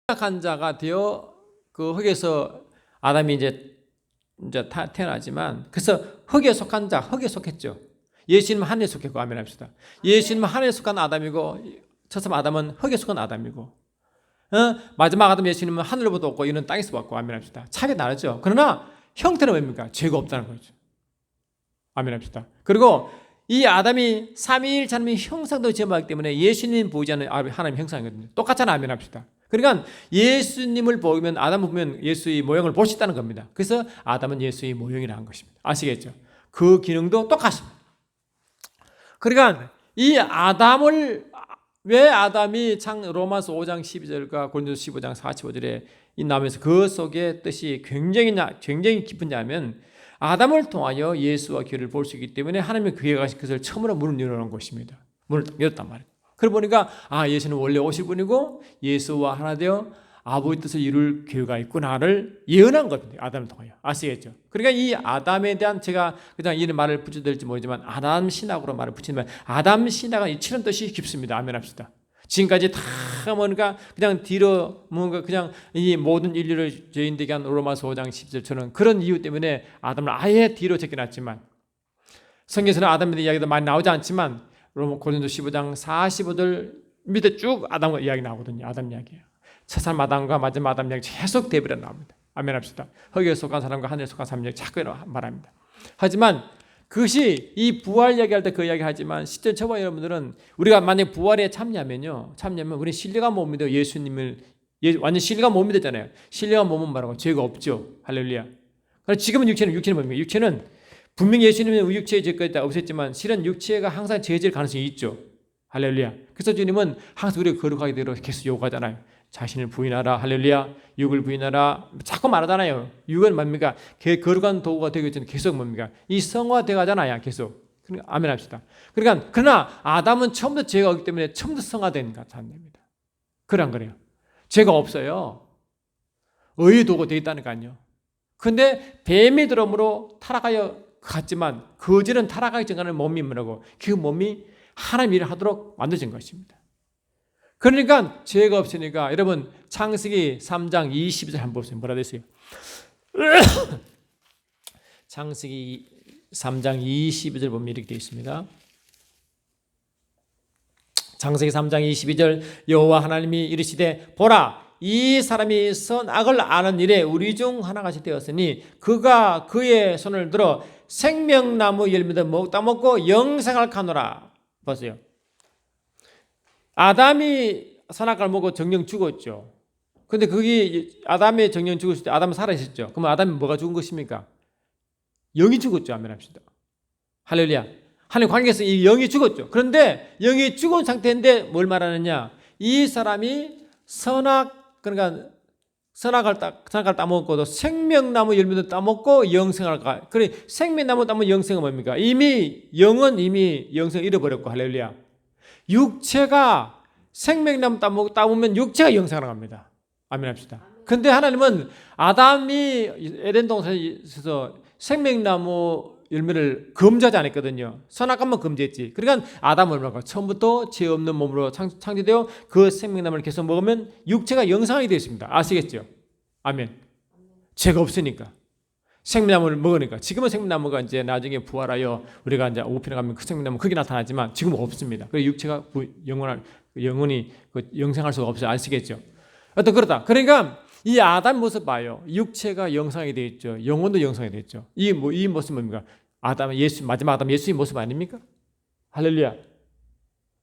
선악한 자가 되어 그 흙에서 아담이 이제 태어나지만, 그래서 흙에 속한 자, 흙에 속했죠. 예수님은 하늘에 속했고, 아멘 합시다. 예수님은 하늘에 속한 아담이고, 첫사 아담은 흙에 속한 아담이고, 마지막 아담 예수님은 하늘로부터 왔고, 이는 땅에서 왔고, 아멘 합시다. 차이가 다르죠. 그러나 형태는 뭡니까? 죄가 없다는 거죠. 아멘 합시다. 그리고 이 아담이 삼위일 하나님의 형상도 지음받기 때문에 예수님 보이지 않는 하나님의 형상이거든요. 똑같잖아, 아멘 합시다. 그러니까 예수님을 보면, 아담을 보면 예수의 모형을 볼 수 있다는 겁니다. 그래서 아담은 예수의 모형이라는 것입니다. 아시겠죠? 그 기능도 똑같습니다. 그러니까 이 아담을, 왜 아담이 로마서 5장 12절과 고린도서 15장 45절에 나오면서 그 속에 뜻이 굉장히 깊은지 하면, 아담을 통하여 예수와 교회를 볼 수 있기 때문에 하나님의 교회가 가신 것을 처음으로 문을 열어놓은 것입니다. 문을 열었단 말이에요. 그러고 보니까 예수는 원래 오실 분이고 예수와 하나 되어 아버지 뜻을 이룰 교회가 있구나를 예언한 겁니다. 아담을 통하여. 아시겠죠? 그러니까 이 아담에 대한, 제가 그냥 이런 말을 붙여드릴지 모르지만 아담 신학으로 말을 붙이면, 아담 신학은 이치는 뜻이 깊습니다. 아멘 합시다. 지금까지 다 뭔가 그냥 뒤로 뭔가 그냥 이 모든 인류를 죄인되게 한 로마서 5장 10절처럼 그런 이유 때문에 아담을 아예 뒤로 제껴놨지만, 성경에서는 아담에 대한 이야기도 많이 나오지 않지만 고린도 15장 45절 밑에 쭉 아담과 이야기 나오거든요. 아담 이야기예요. 첫사람 아담과 마지막 아담 이야기 계속 대비로 나옵니다. 아멘 합시다. 흙에 속한 사람과 하늘에 속한 사람 이야기 자꾸 말합니다. 하지만 그것이 이 부활 이야기할 때 그 이야기 하지만, 실제 저와 여러분들은 우리가 만약 부활에 참여하면 우리 신뢰가 못 믿어. 예수님을 완전 신뢰가 못 믿었잖아요. 신뢰가 못 믿으라고 죄가 없죠. 할렐루야. 그래서 지금은 육체는 뭡니까? 육체는 분명히 예수님은 육체의 죄가 있다 없었지만 실은 육체가 항상 죄질 가능성이 있죠. 할렐루야. 그래서 주님은 항상 우리가 거룩하게 되도록 계속 요구하잖아요. 자신을 부인하라. 할렐루야. 육을 부인하라. 자꾸 말하잖아요. 육은 뭡니까? 거룩한 도구가 되기 전에 계속 뭡니까? 이 성화되어 가잖아요. 계속. 아멘 합시다. 그러나 아담은 처음부터 죄가 없기 때문에 처음부터 성화된 사람입니다. 그런 거래요. 죄가 없어요. 의의 도구 되어 있다니까요. 근데 뱀이 들어옴으로 타락하여 갔지만, 거지는 타락하기 전까지 몸이 뭐라고? 그 몸이 하나님 일을 하도록 만들어진 것입니다. 그러니까 죄가 없으니까, 여러분 창세기 3장 22절 한번 보세요. 뭐라 됐어요? 창세기 3장 22절 보면 이렇게 되어 있습니다. 창세기 3장 22절, 여호와 하나님이 이르시되 보라, 이 사람이 선악을 아는 일에 우리 중 하나같이 되었으니 그가 그의 손을 들어 생명나무 열매도 따먹고 영생을 가노라. 보세요. 아담이 선악과를 먹고 정령 죽었죠. 근데 그게 아담의 정령 죽었을 때 아담은 살아있었죠. 그러면 아담이 뭐가 죽은 것입니까? 영이 죽었죠. 아멘 합시다. 할렐루야. 하나님 관계에서 이 영이 죽었죠. 그런데 영이 죽은 상태인데 뭘 말하느냐? 이 사람이 그러니까 선악을 따먹고도 생명나무 열매도 따먹고 영생을 가. 그래, 생명나무 따먹으면 영생은 뭡니까? 영은 이미 영생을 잃어버렸고, 할렐루야. 육체가 생명나무 따먹으면 육체가 영생을 갑니다. 아멘 합시다. 근데 하나님은 아담이 에덴 동산에서 생명나무 열매를 금지하지 않았거든요. 선악과만 금지했지. 그러니까 아담은 뭐랄까? 처음부터 죄 없는 몸으로 창조되어 그 생명나무를 계속 먹으면 육체가 영생하게 되어 있습니다. 아시겠죠? 아멘. 죄가 없으니까. 생명나무를 먹으니까. 지금은 생명나무가 이제 나중에 부활하여 우리가 이제 오픈에 가면 그 생명나무 크게 나타나지만 지금은 없습니다. 그래서 육체가 영원히 영생할 수가 없어요. 아시겠죠? 어떤 그렇다. 그러니까 이 아담 모습 봐요. 육체가 영생하게 되어 있죠. 영혼도 영생하게 되어 있죠. 이 모습 뭡니까? 마지막 아담 예수의 모습 아닙니까? 할렐루야.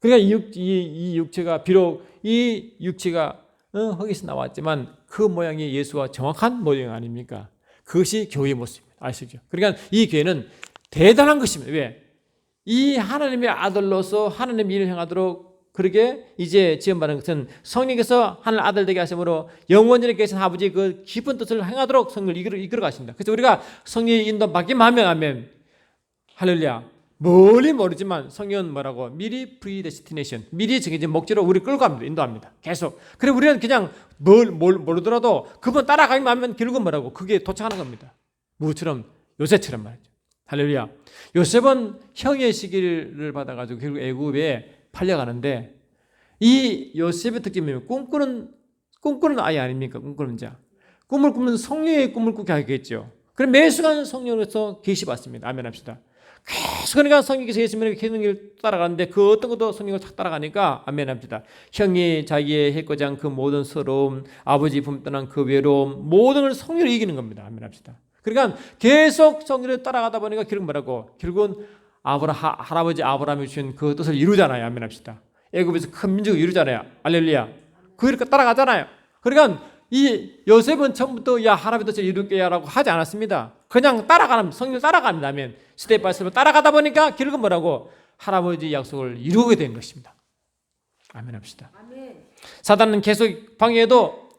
그러니까 이 육체가 비록 이 육체가 흙에서 나왔지만 그 모양이 예수와 정확한 모양 아닙니까? 그것이 교회의 모습입니다. 아시죠? 그러니까 이 교회는 대단한 것입니다. 왜? 이 하나님의 아들로서 하나님 일을 행하도록 그렇게 이제 지원받은 것은 성령께서 하나님 아들 되게 하심으로 영원히 계신 아버지의 그 깊은 뜻을 행하도록 성령을 이끌어 가신다. 그래서 우리가 성령의 인도 받기만 하면 아멘. 할렐루야. 멀리 모르지만 성령은 뭐라고? 미리 프리데스티네이션, 미리 정해진 목적으로 우리 끌고 갑니다. 인도합니다. 계속. 그리고 우리는 그냥 모르더라도 그분 따라가기만 하면 결국은 뭐라고? 그게 도착하는 겁니다. 누구처럼? 요셉처럼 말이죠. 할렐루야. 요셉은 형의 시기를 받아가지고 결국 애굽에 팔려가는데 이 요셉의 특징이 꿈꾸는 꿈꾸는 아이 아닙니까? 꿈꾸는 자. 꿈을 꾸면 성령의 꿈을 꾸게 하겠죠. 그럼 매 순간 성령으로서 계시받습니다. 아멘 합시다. 계속 그러니까 성령께서 예수님의 계는 길 따라가는데 그 어떤 것도 성령을 착 따라가니까 아멘 합시다. 형이 자기의 해코지 한 그 모든 서러움, 아버지 품 떠난 그 외로움, 모든 걸 성령으로 이기는 겁니다. 아멘 합시다. 그러니까 계속 성령을 따라가다 보니까 결국 뭐라고? 결국은 할아버지 아브라함이 주신 그 뜻을 이루잖아요. 아멘 합시다. 애굽에서 큰 민족을 이루잖아요. 알렐루야. 그렇게 따라가잖아요. 그러니까 이 요셉은 처음부터 야 하나님의 뜻을 이룰게야라고 하지 않았습니다. 그냥 따라가는 성령 따라갑니다. 아멘. 스텝 바이 스텝 따라가다 보니까 결국은 뭐라고? 할아버지 약속을 이루게 된 것입니다. 아멘 합시다. 아멘. 사단은 계속 방해해도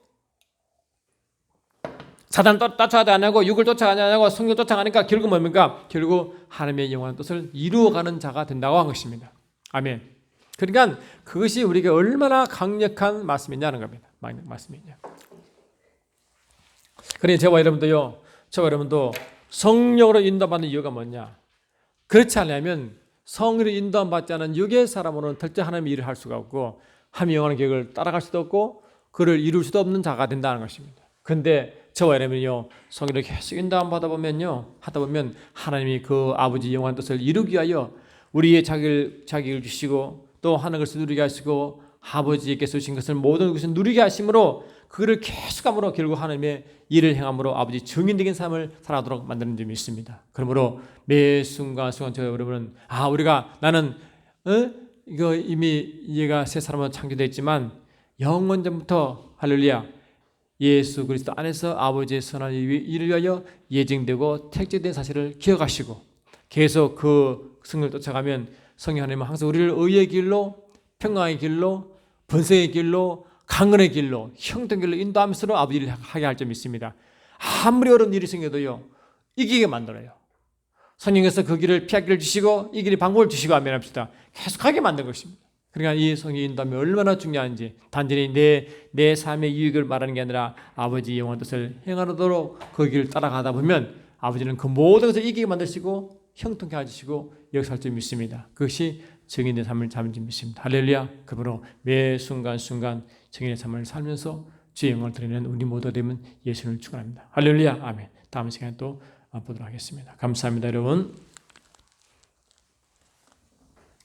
사단 쫓아가지 않고 육을 쫓아가지 않고 성령 쫓아가니까 결국 뭡니까? 결국 하나님의 영원한 뜻을 이루어가는 자가 된다고 한 것입니다. 아멘. 그러니까 그것이 우리가 얼마나 강력한 말씀이냐는 겁니다. 말씀이냐. 그러니 저와 여러분도 성령으로 인도받는 이유가 뭐냐? 그렇지 않으면 성령으로 인도받지 않은 육의 사람으로는 절대 하나님의 일을 할 수가 없고 하나님의 영원한 계획을 따라갈 수도 없고 그를 이룰 수도 없는 자가 된다는 것입니다. 그런데 저와 여러분이요 성령으로 계속 인도받다 보면요 하다 보면 하나님이 그 아버지 영원한 뜻을 이루기 위하여 우리의 자기를 주시고 또 하는 것을 누리게 하시고 아버지께서 주신 것을 모든 것을 누리게 하심으로 그를 계속함으로 결국 하나님의 일을 행함으로 아버지 증인되는 삶을 살아가도록 만드는 점이 있습니다. 그러므로 매 순간 저 여러분은 우리가 나는 이거 이미 얘가 새 사람으로 창조됐지만 영원전부터 할렐루야 예수 그리스도 안에서 아버지의 선한 일을 위하여 예정되고 택제된 사실을 기억하시고 계속 그 성령을 쫓아가면 성령 하나님은 항상 우리를 의의 길로 평강의 길로 번성의 길로 강건의 길로 형통의 길로 인도하면서 아버지를 하게 할 점이 있습니다. 아무리 어려운 일이 생겨도요 이기게 만들어요. 성령께서 그 길을 피하기를 주시고 이 길의 방법을 주시고 아멘 합시다. 계속하게 만든 것입니다. 그러니까 이 성령의 인도함이 얼마나 중요한지 단순히 내 삶의 유익을 말하는 게 아니라 아버지의 영원한 뜻을 행하도록 그 길을 따라가다 보면 아버지는 그 모든 것을 이기게 만드시고 형통케 해주시고 역사할 줄 믿습니다. 그것이 증인의 삶을 잡은 줄 믿습니다. 할렐루야. 그러므로 매 순간순간 증인의 삶을 살면서 주의 영광을 드리는 우리 모두 되면 예수님을 축원합니다. 할렐루야. 아멘. 다음 시간에 또 보도록 하겠습니다. 감사합니다, 여러분.